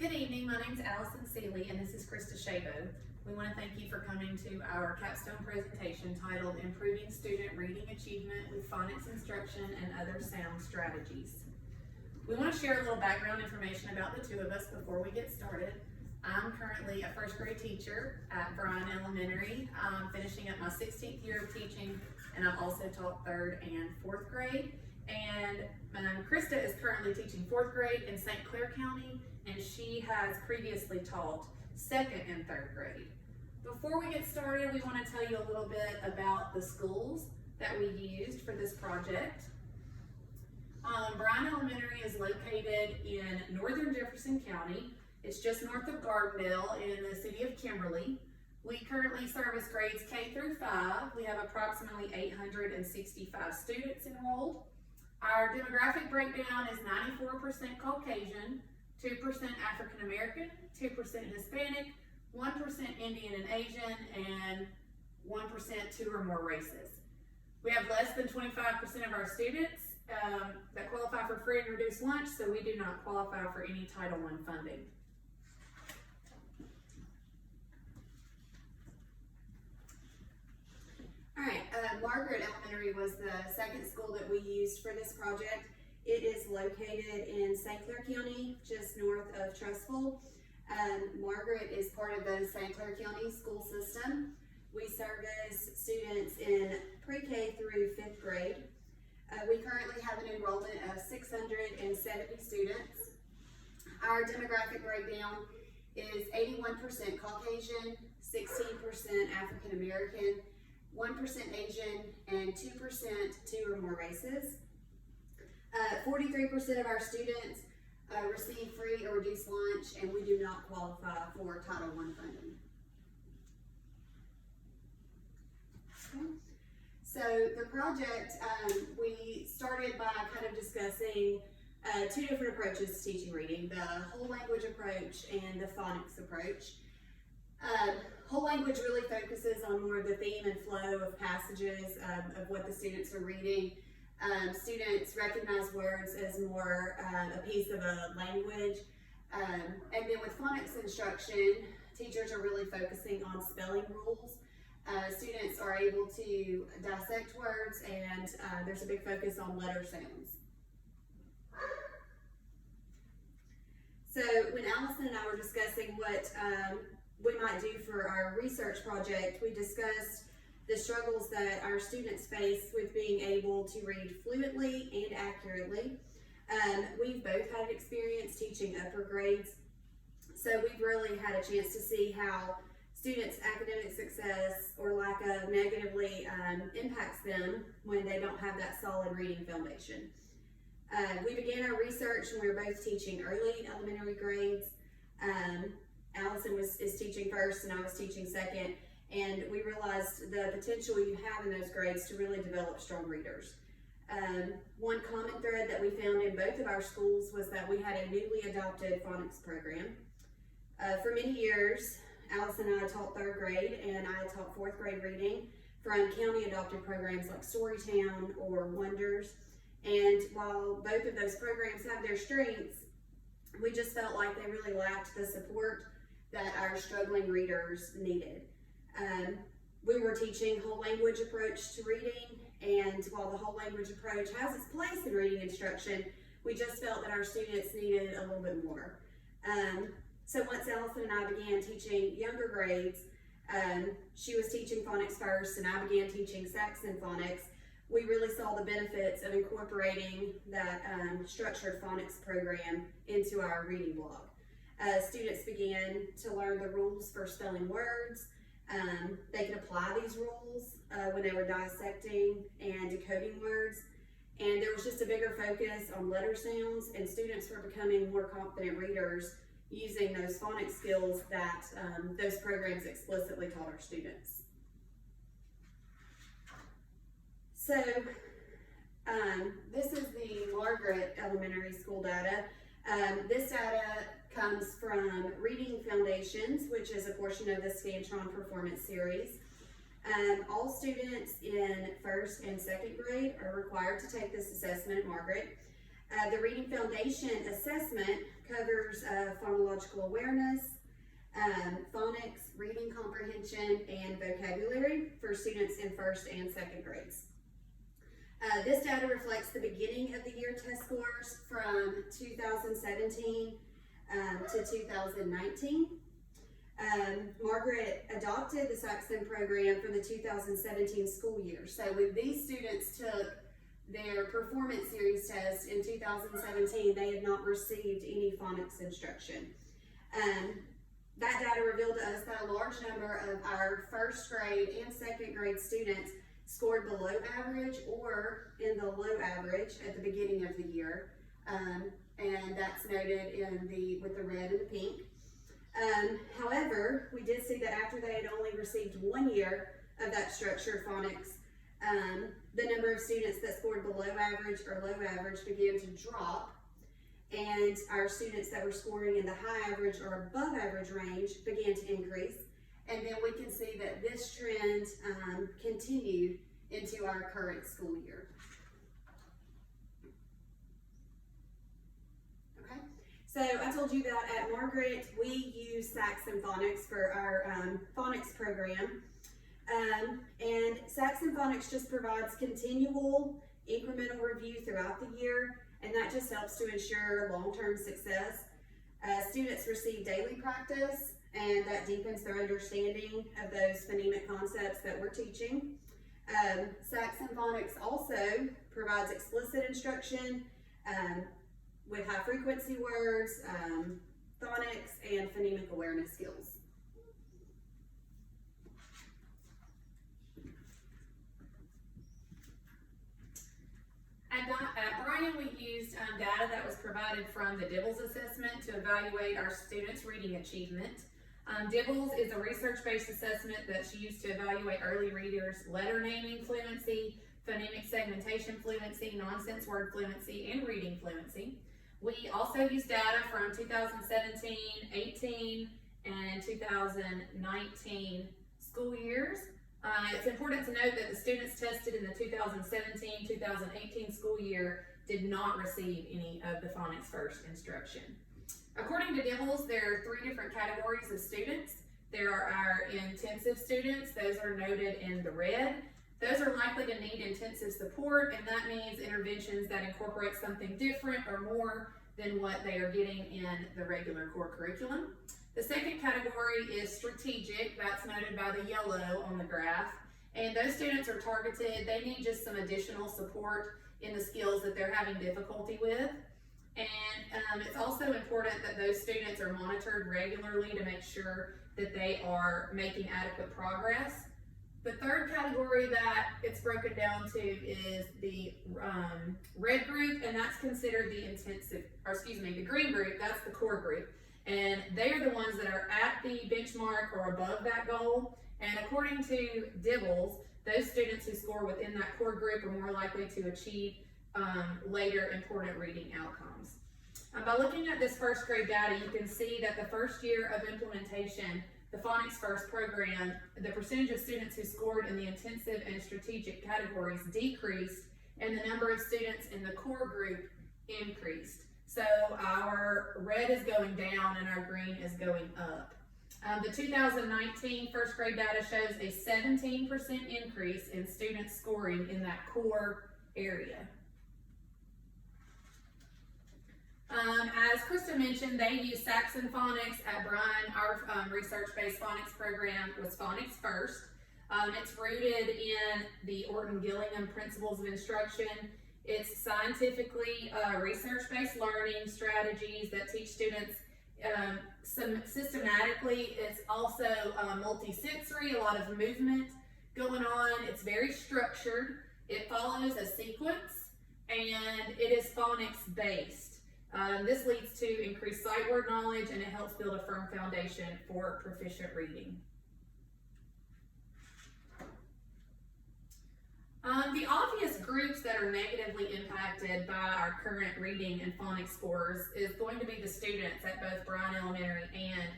Good evening, my name is Allison Seeley and this is Schabow. We want to thank you for coming to our Capstone presentation titled Improving Student Reading Achievement with Phonics Instruction and Other Sound Strategies. We want to share a little background information about the two of us before we get started. I'm currently a first grade teacher at Bryan Elementary. I'm finishing up my 16th year of teaching, and I've also taught 3rd and 4th grade. And Krista is currently teaching 4th grade in St. Clair County, and she has previously taught 2nd and 3rd grade. Before we get started, we want to tell you a little bit about the schools that we used for this project. Bryan Elementary is located in northern Jefferson County. It's just north of Gardendale in the city of Kimberly. We currently service grades K through 5. We have approximately 865 students enrolled. Our demographic breakdown is 94% Caucasian, 2% African American, 2% Hispanic, 1% Indian and Asian, and 1% 2 or more races. We have less than 25% of our students that qualify for free and reduced lunch, so we do not qualify for any Title I funding. All right, Margaret Elementary was the second school that we used for this project. It is located in St. Clair County, just north of Trussville. Margaret is part of the St. Clair County school system. We service students in pre-K through 5th grade. We currently have an enrollment of 670 students. Our demographic breakdown is 81% Caucasian, 16% African American, 1% Asian, and 2% 2 or more races. 43% of our students receive free or reduced lunch, and we do not qualify for Title I funding. Okay. So the project, we started by kind of discussing two different approaches to teaching reading, the whole language approach and the phonics approach. Whole language really focuses on more of the theme and flow of passages of what the students are reading. Students recognize words as more a piece of a language. And then with phonics instruction, teachers are really focusing on spelling rules. Students are able to dissect words, and there's a big focus on letter sounds. So when Allison and I were discussing what we might do for our research project, we discussed the struggles that our students face with being able to read fluently and accurately. We've both had experience teaching upper grades, so we've really had a chance to see how students' academic success or lack of negatively impacts them when they don't have that solid reading foundation. We began our research when we were both teaching early elementary grades. Allison is teaching first and I was teaching second, and we realized the potential you have in those grades to really develop strong readers. One common thread that we found in both of our schools was that we had a newly adopted phonics program. For many years, Allison and I taught 3rd grade and I taught 4th grade reading from county adopted programs like Storytown or Wonders. And while both of those programs have their strengths, we just felt like they really lacked the support that our struggling readers needed. We were teaching whole language approach to reading, and while the whole language approach has its place in reading instruction, we just felt that our students needed a little bit more. So once Allison and I began teaching younger grades, she was teaching phonics first and I began teaching Saxon phonics. We really saw the benefits of incorporating that structured phonics program into our reading block. Students began to learn the rules for spelling words. They could apply these rules when they were dissecting and decoding words. And there was just a bigger focus on letter sounds, and students were becoming more confident readers using those phonics skills that those programs explicitly taught our students. So this is the Margaret Elementary School data. This data comes from Reading Foundations, which is a portion of the Scantron Performance Series. All students in 1st and 2nd grade are required to take this assessment at Margaret. The Reading Foundation assessment covers phonological awareness, phonics, reading comprehension, and vocabulary for students in first and second grades. This data reflects the beginning of the year test scores from 2017 to 2019. Margaret adopted the Saxon program for the 2017 school year. So when these students took their performance series test in 2017, they had not received any phonics instruction. That data revealed to us that a large number of our first grade and second grade students scored below average or in the low average at the beginning of the year. And that's noted with the red and the pink. However, we did see that after they had only received 1 year of that structured phonics, the number of students that scored below average or low average began to drop, and our students that were scoring in the high average or above average range began to increase. And then we can see that this trend continued into our current school year. Okay, so I told you that at Margaret we use Saxon Phonics for our phonics program. And Saxon Phonics just provides continual incremental review throughout the year, and that just helps to ensure long-term success. Students receive daily practice, and that deepens their understanding of those phonemic concepts that we're teaching. Saxon Phonics also provides explicit instruction with high frequency words, phonics, and phonemic awareness skills. At Bryan, we used data that was provided from the Dibbles assessment to evaluate our students' reading achievement. Dibbles is a research-based assessment that's used to evaluate early readers' letter naming fluency, phonemic segmentation fluency, nonsense word fluency, and reading fluency. We also use data from 2017, 18, and 2019 school years. It's important to note that the students tested in the 2017-2018 school year did not receive any of the Phonics First instruction. According to Dibbles, there are 3 different categories of students. There are our intensive students, those are noted in the red. Those are likely to need intensive support, and that means interventions that incorporate something different or more than what they are getting in the regular core curriculum. The second category is strategic, that's noted by the yellow on the graph, and those students are targeted. They need just some additional support in the skills that they're having difficulty with. And it's also important that those students are monitored regularly to make sure that they are making adequate progress. The third category that it's broken down to is the red group, and that's considered the green group, that's the core group. And they are the ones that are at the benchmark or above that goal. And according to Dibbles, those students who score within that core group are more likely to achieve later important reading outcomes. By looking at this first grade data, you can see that the first year of implementation, the Phonics First program, the percentage of students who scored in the intensive and strategic categories decreased, and the number of students in the core group increased. So our red is going down and our green is going up. The 2019 first grade data shows a 17% increase in students scoring in that core area. As Krista mentioned, they use Saxon Phonics at Bryan. Our research-based phonics program was Phonics First. It's rooted in the Orton-Gillingham principles of instruction. It's scientifically research-based learning strategies that teach students systematically. It's also multi-sensory, a lot of movement going on. It's very structured. It follows a sequence, and it is phonics-based. This leads to increased sight word knowledge, and it helps build a firm foundation for proficient reading. The obvious groups that are negatively impacted by our current reading and phonics scores is going to be the students at both Bryan Elementary and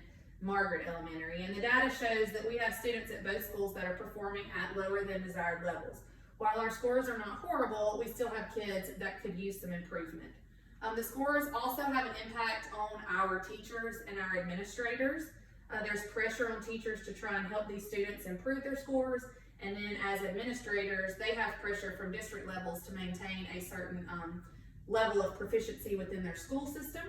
Margaret Elementary. And the data shows that we have students at both schools that are performing at lower than desired levels. While our scores are not horrible, we still have kids that could use some improvement. The scores also have an impact on our teachers and our administrators. There's pressure on teachers to try and help these students improve their scores, and then as administrators, they have pressure from district levels to maintain a certain level of proficiency within their school system.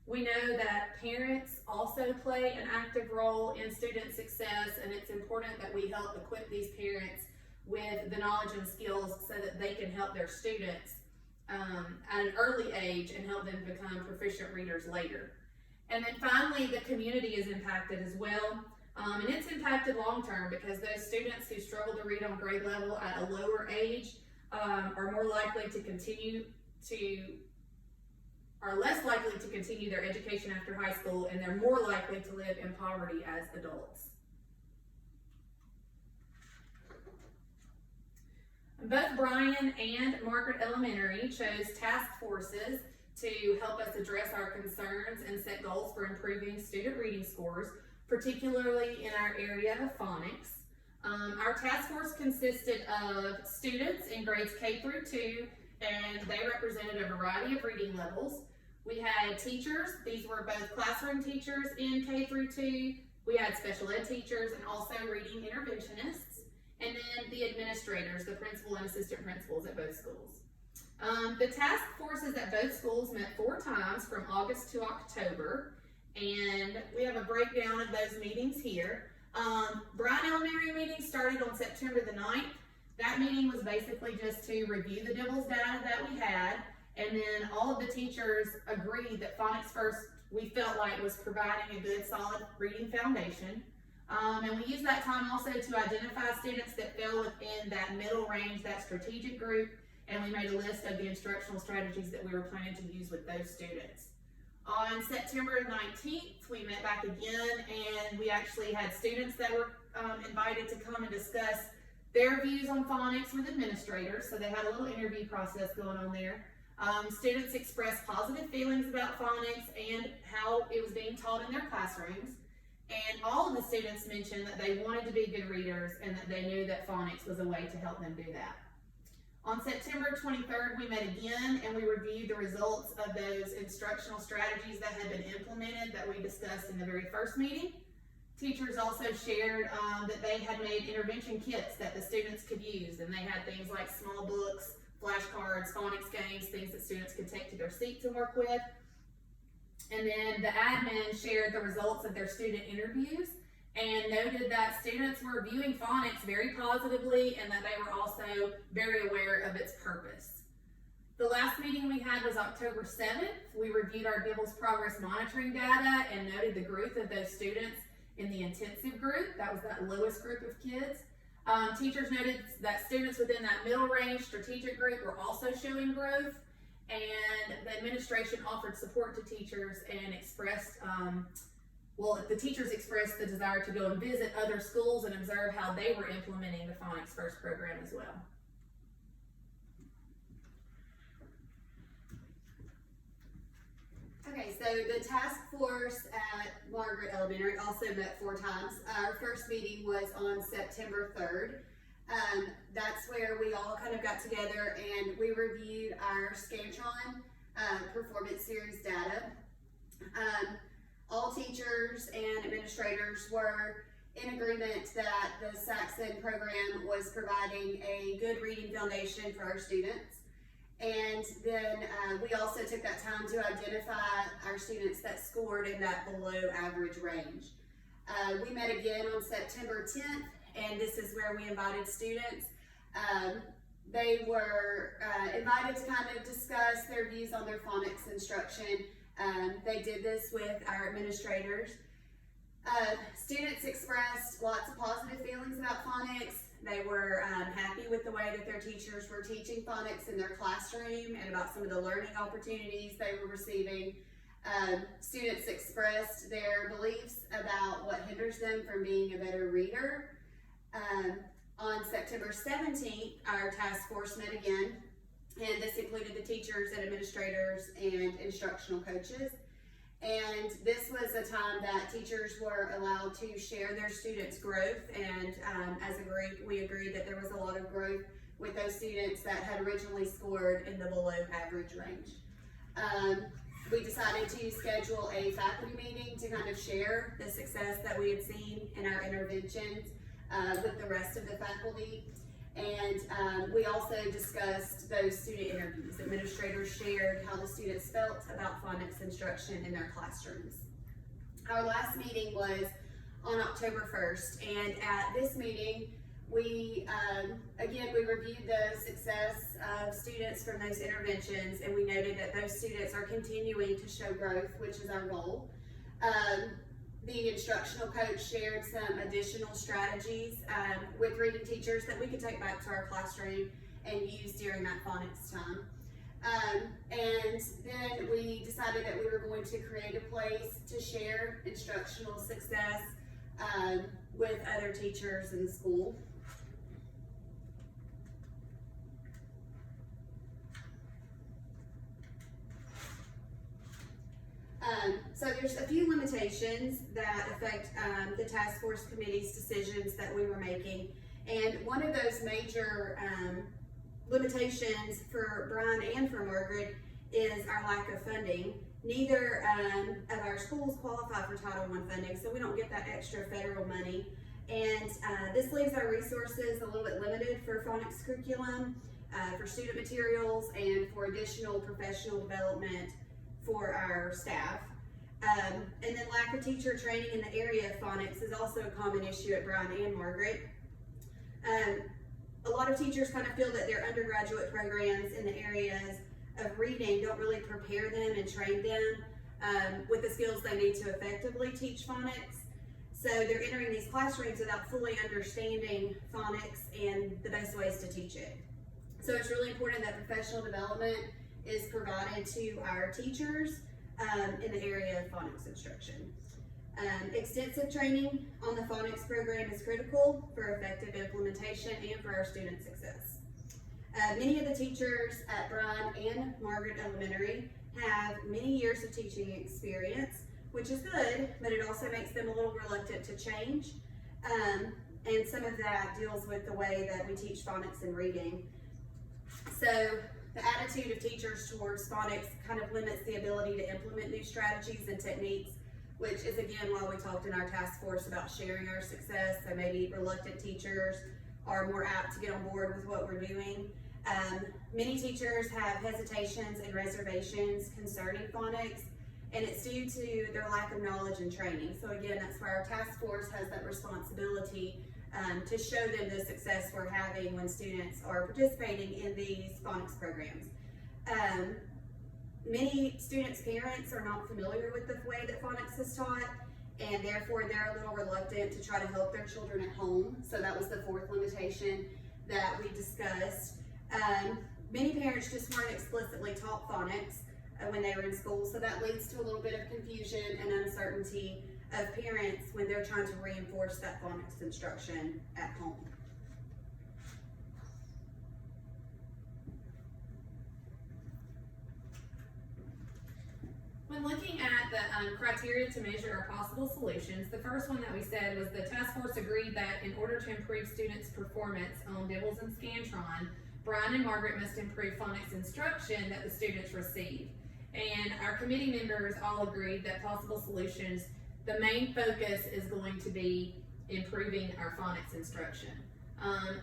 We know that parents also play an active role in student success, and it's important that we help equip these parents with the knowledge and skills so that they can help their students at an early age and help them become proficient readers later. And then finally, the community is impacted as well. And it's impacted long term because those students who struggle to read on grade level at a lower age are less likely to continue their education after high school, and they're more likely to live in poverty as adults. Both Bryan and Margaret Elementary chose task forces to help us address our concerns and set goals for improving student reading scores, particularly in our area of phonics. Our task force consisted of students in grades K through 2, and they represented a variety of reading levels. We had teachers. These were both classroom teachers in K through 2. We had special ed teachers and also reading interventionists. And then the administrators, the principal and assistant principals at both schools. The task forces at both schools met 4 times from August to October, and we have a breakdown of those meetings here. Bryan Elementary meeting started on September the 9th. That meeting was basically just to review the DIBELS data that we had, and then all of the teachers agreed that Phonics First, we felt like, was providing a good, solid reading foundation. And we used that time also to identify students that fell within that middle range, that strategic group, and we made a list of the instructional strategies that we were planning to use with those students. On September 19th, we met back again, and we actually had students that were invited to come and discuss their views on phonics with administrators, so they had a little interview process going on there. Students expressed positive feelings about phonics and how it was being taught in their classrooms. And all of the students mentioned that they wanted to be good readers and that they knew that phonics was a way to help them do that. On September 23rd, we met again and we reviewed the results of those instructional strategies that had been implemented that we discussed in the very first meeting. Teachers also shared that they had made intervention kits that the students could use, and they had things like small books, flashcards, phonics games, things that students could take to their seats and work with. And then the admin shared the results of their student interviews and noted that students were viewing phonics very positively and that they were also very aware of its purpose. The last meeting we had was October 7th. We reviewed our DIBELS progress monitoring data and noted the growth of those students in the intensive group. That was that lowest group of kids. Teachers noted that students within that middle range strategic group were also showing growth. And the administration offered support to teachers and expressed, the teachers expressed the desire to go and visit other schools and observe how they were implementing the Phonics First program as well. Okay, so the task force at Margaret Elementary also met 4 times. Our first meeting was on September 3rd. That's where we all kind of got together and we reviewed our Scantron performance series data. All teachers and administrators were in agreement that the Saxon program was providing a good reading foundation for our students. And then we also took that time to identify our students that scored in that below average range. We met again on September 10th, and this is where we invited students. They were invited to kind of discuss their views on their phonics instruction. They did this with our administrators. Students expressed lots of positive feelings about phonics. They were happy with the way that their teachers were teaching phonics in their classroom and about some of the learning opportunities they were receiving. Students expressed their beliefs about what hinders them from being a better reader. On September 17th, our task force met again, and this included the teachers and administrators and instructional coaches. And this was a time that teachers were allowed to share their students' growth, and as a group, we agreed that there was a lot of growth with those students that had originally scored in the below average range. We decided to schedule a faculty meeting to kind of share the success that we had seen in our interventions with the rest of the faculty. And we also discussed those student interviews. Administrators shared how the students felt about phonics instruction in their classrooms. Our last meeting was on October 1st, and at this meeting, we reviewed the success of students from those interventions, and we noted that those students are continuing to show growth, which is our goal. The instructional coach shared some additional strategies with reading teachers that we could take back to our classroom and use during that phonics time. And then we decided that we were going to create a place to share instructional success with other teachers in the school. So there's a few limitations that affect the task force committee's decisions that we were making. And one of those major limitations for Brian and for Margaret is our lack of funding. Neither of our schools qualify for Title I funding, so we don't get that extra federal money. And this leaves our resources a little bit limited for phonics curriculum, for student materials, and for additional professional development for our staff. And then lack of teacher training in the area of phonics is also a common issue at Brian and Margaret. A lot of teachers kind of feel that their undergraduate programs in the areas of reading don't really prepare them and train them with the skills they need to effectively teach phonics. So they're entering these classrooms without fully understanding phonics and the best ways to teach it. So it's really important that professional development is provided to our teachers in the area of phonics instruction. Extensive training on the phonics program is critical for effective implementation and for our student success. Many of the teachers at Brian and Margaret Elementary have many years of teaching experience, which is good, but it also makes them a little reluctant to change. And some of that deals with the way that we teach phonics and reading. So the attitude of teachers towards phonics kind of limits the ability to implement new strategies and techniques, which is again why we talked in our task force about sharing our success. So maybe reluctant teachers are more apt to get on board with what we're doing. Many teachers have hesitations and reservations concerning phonics, and it's due to their lack of knowledge and training. So again, that's where our task force has that responsibility to show them the success we're having when students are participating in these phonics programs. Many students' parents are not familiar with the way that phonics is taught, and therefore they're a little reluctant to try to help their children at home. So that was the fourth limitation that we discussed. Many parents just weren't explicitly taught phonics when they were in school, so that leads to a little bit of confusion and uncertainty of parents when they're trying to reinforce that phonics instruction at home. When looking at the criteria to measure our possible solutions, the first one that we said was the task force agreed that in order to improve students' performance on Dibbles and Scantron, Brian and Margaret must improve phonics instruction that the students receive. And our committee members all agreed that possible solutions, the main focus is going to be improving our phonics instruction.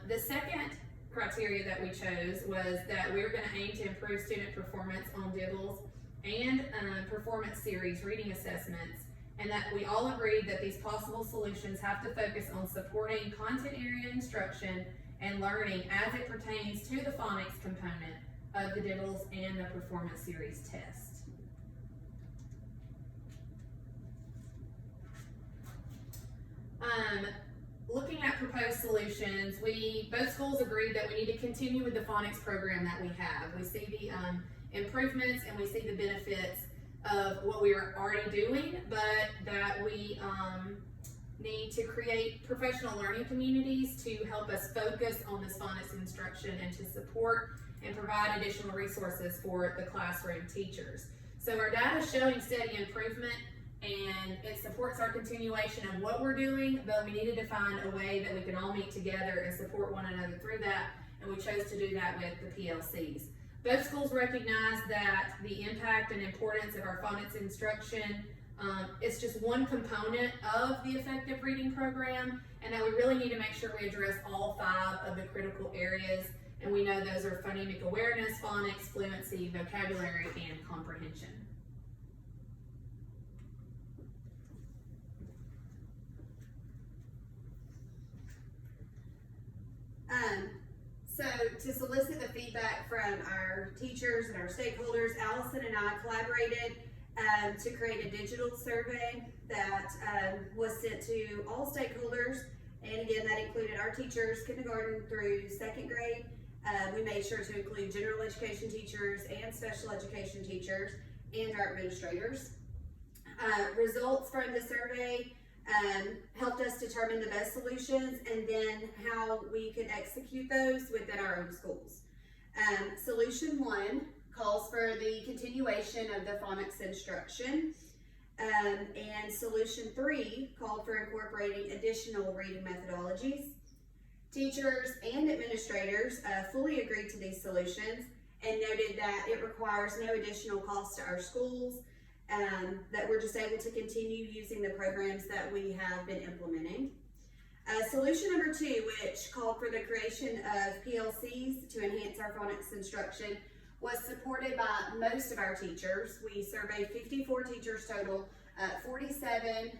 The second criteria that we chose was that we were going to aim to improve student performance on Dibbles and performance series reading assessments, and that we all agreed that these possible solutions have to focus on supporting content area instruction and learning as it pertains to the phonics component of the Dibbles and the performance series test. Looking at proposed solutions, both schools agreed that we need to continue with the phonics program that we have. We see the improvements and we see the benefits of what we are already doing, but that we need to create professional learning communities to help us focus on this phonics instruction and to support and provide additional resources for the classroom teachers. So our data is showing steady improvement, and it supports our continuation of what we're doing, but we needed to find a way that we can all meet together and support one another through that, and we chose to do that with the PLCs. Both schools recognize that the impact and importance of our phonics instruction it's just one component of the effective reading program, and that we really need to make sure we address all 5 of the critical areas. And we know those are phonemic awareness, phonics, fluency, vocabulary, and comprehension. So to solicit the feedback from our teachers and our stakeholders, Allison and I collaborated to create a digital survey that was sent to all stakeholders. And again, that included our teachers, kindergarten through 2nd grade. We made sure to include general education teachers and special education teachers and our administrators. Results from the survey helped us determine the best solutions and then how we could execute those within our own schools. Solution 1 calls for the continuation of the phonics instruction, and solution 3 called for incorporating additional reading methodologies. Teachers and administrators fully agreed to these solutions and noted that it requires no additional cost to our schools, that we're just able to continue using the programs that we have been implementing. Solution number 2, which called for the creation of PLCs to enhance our phonics instruction, was supported by most of our teachers. We surveyed 54 teachers total. 47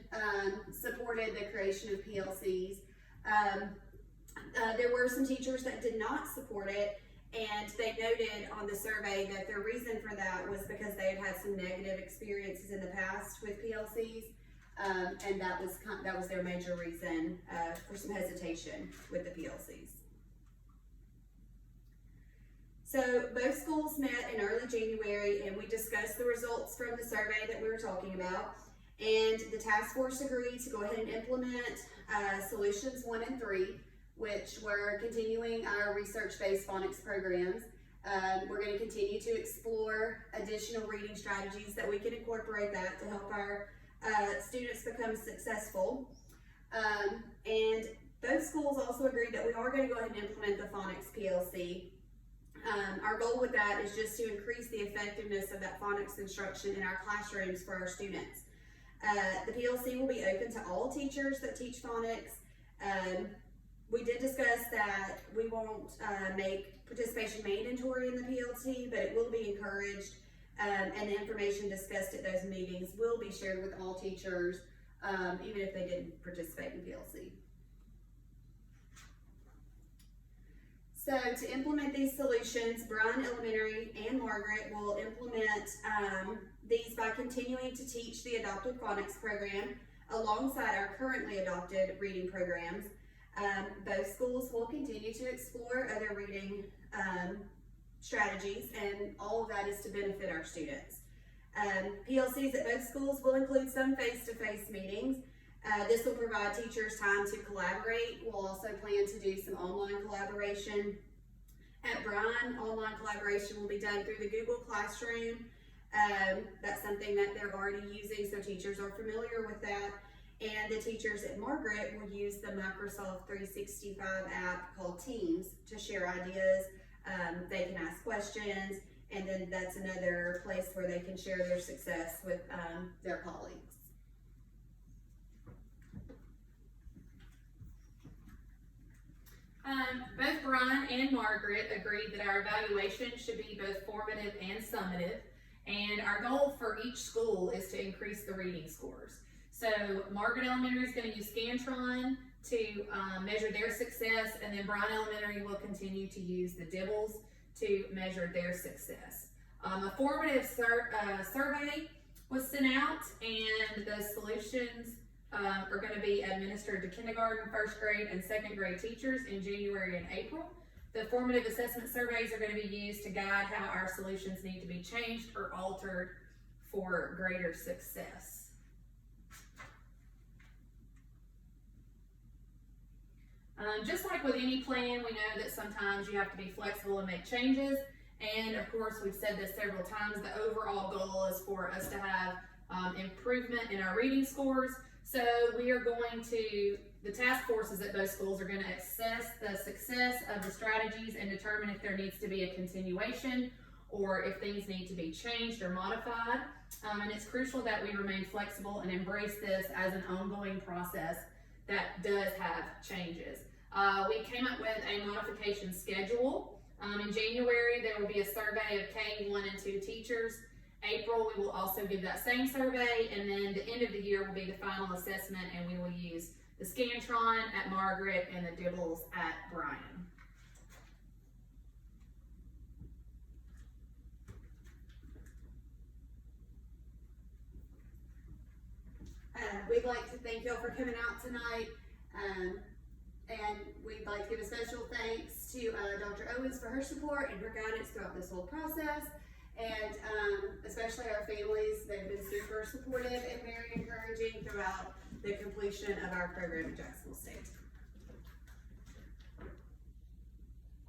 supported the creation of PLCs. There were some teachers that did not support it, and they noted on the survey that their reason for that was because they had had some negative experiences in the past with PLCs, and that was their major reason for some hesitation with the PLCs. So both schools met in early January, and we discussed the results from the survey that we were talking about, and the task force agreed to go ahead and implement solutions 1 and 3, which were continuing our research-based phonics programs. We're going to continue to explore additional reading strategies that we can incorporate that to help our students become successful. And both schools also agreed that we are going to go ahead and implement the phonics PLC. Our goal with that is just to increase the effectiveness of that phonics instruction in our classrooms for our students. The PLC will be open to all teachers that teach phonics. We did discuss that we won't make participation mandatory in the PLC, but it will be encouraged, and the information discussed at those meetings will be shared with all teachers, even if they didn't participate in PLC. So to implement these solutions, Bryan Elementary and Margaret will implement these by continuing to teach the adopted phonics program alongside our currently adopted reading programs. Both schools will continue to explore other reading strategies, and all of that is to benefit our students. PLCs at both schools will include some face-to-face meetings. This will provide teachers time to collaborate. We'll also plan to do some online collaboration. At Bryan, online collaboration will be done through the Google Classroom. That's something that they're already using, so teachers are familiar with that. And the teachers at Margaret will use the Microsoft 365 app called Teams to share ideas. They can ask questions, and then that's another place where they can share their success with their colleagues. Both Bryan and Margaret agreed that our evaluation should be both formative and summative, and our goal for each school is to increase the reading scores. So Margaret Elementary is going to use Scantron to measure their success, and then Bryan Elementary will continue to use the Dibbles to measure their success. A formative survey was sent out, and the solutions are going to be administered to kindergarten, 1st grade, and 2nd grade teachers in January and April. The formative assessment surveys are going to be used to guide how our solutions need to be changed or altered for greater success. Just like with any plan, we know that sometimes you have to be flexible and make changes. And of course, we've said this several times, the overall goal is for us to have improvement in our reading scores. So we are going to, the task forces at both schools are going to assess the success of the strategies and determine if there needs to be a continuation or if things need to be changed or modified. And it's crucial that we remain flexible and embrace this as an ongoing process that does have changes. We came up with a modification schedule. In January, there will be a survey of K1 and 2 teachers. April, we will also give that same survey, and then the end of the year will be the final assessment, and we will use the Scantron at Margaret and the Dibbles at Bryan. We'd like to thank y'all for coming out tonight, and we'd like to give a special thanks to Dr. Owens for her support and her guidance throughout this whole process, and especially our families. They've been super supportive and very encouraging throughout the completion of our program at Jacksonville State.